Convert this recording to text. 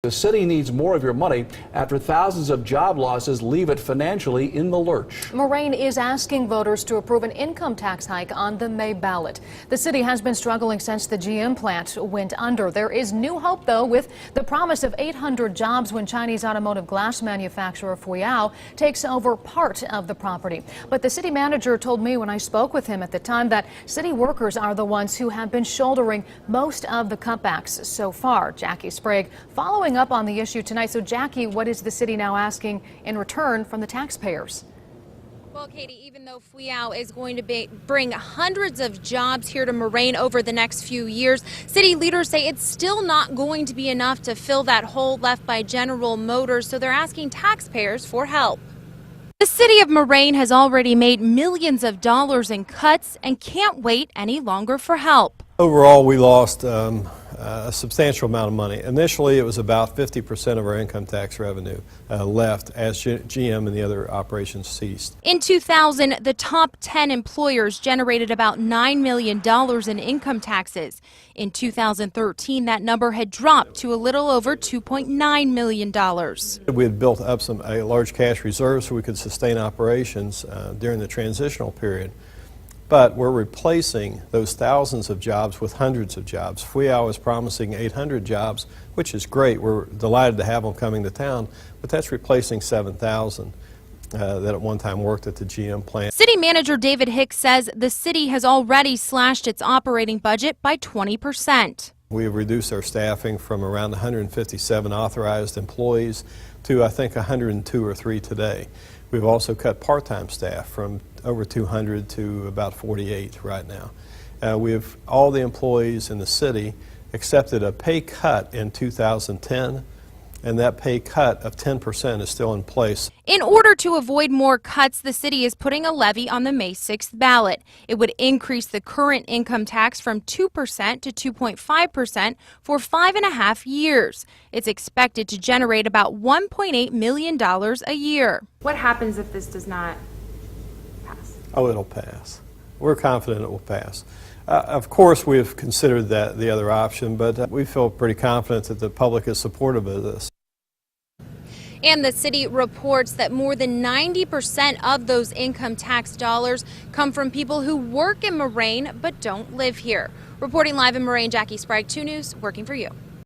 The city needs more of your money after thousands of job losses leave it financially in the lurch. Moraine is asking voters to approve an income tax hike on the May ballot. The city has been struggling since the GM plant went under. There is new hope, though, with the promise of 800 jobs when Chinese automotive glass manufacturer Fuyao takes over part of the property. But the city manager told me when I spoke with him at the time that city workers are the ones who have been shouldering most of the cutbacks so far. Jackie Sprague following up on the issue tonight. So, Jackie, what is the city now asking in return from the taxpayers? Well, Katie, even though Fuyao is going to bring hundreds of jobs here to Moraine over the next few years, city leaders say it's still not going to be enough to fill that hole left by General Motors, so they're asking taxpayers for help. The city of Moraine has already made millions of dollars in cuts and can't wait any longer for help. Overall, we lost a substantial amount of money. Initially, it was about 50% of our income tax revenue left as GM and the other operations ceased. In 2000, the top 10 employers generated about $9 million in income taxes. In 2013, that number had dropped to a little over $2.9 million. We had built up a large cash reserve so we could sustain operations during the transitional period. But we're replacing those thousands of jobs with hundreds of jobs. Fuyao is promising 800 jobs, which is great. We're delighted to have them coming to town, but that's replacing 7,000 that at one time worked at the GM plant. City Manager David Hicks says the city has already slashed its operating budget by 20%. We have reduced our staffing from around 157 authorized employees to, I think, 102 or 3 today. We've also cut part-time staff from over 200 to about 48 right now. All the employees in the city accepted a pay cut in 2010, and that pay cut of 10% is still in place. In order to avoid more cuts, the city is putting a levy on the May 6th ballot. It would increase the current income tax from 2% to 2.5% for 5.5 years. It's expected to generate about $1.8 million a year. What happens if this does not pass? Oh, it'll pass. We're confident it will pass. Of course, we've considered the other option, but we feel pretty confident that the public is supportive of this. And the city reports that more than 90% of those income tax dollars come from people who work in Moraine but don't live here. Reporting live in Moraine, Jackie Sprague, 2 News, working for you.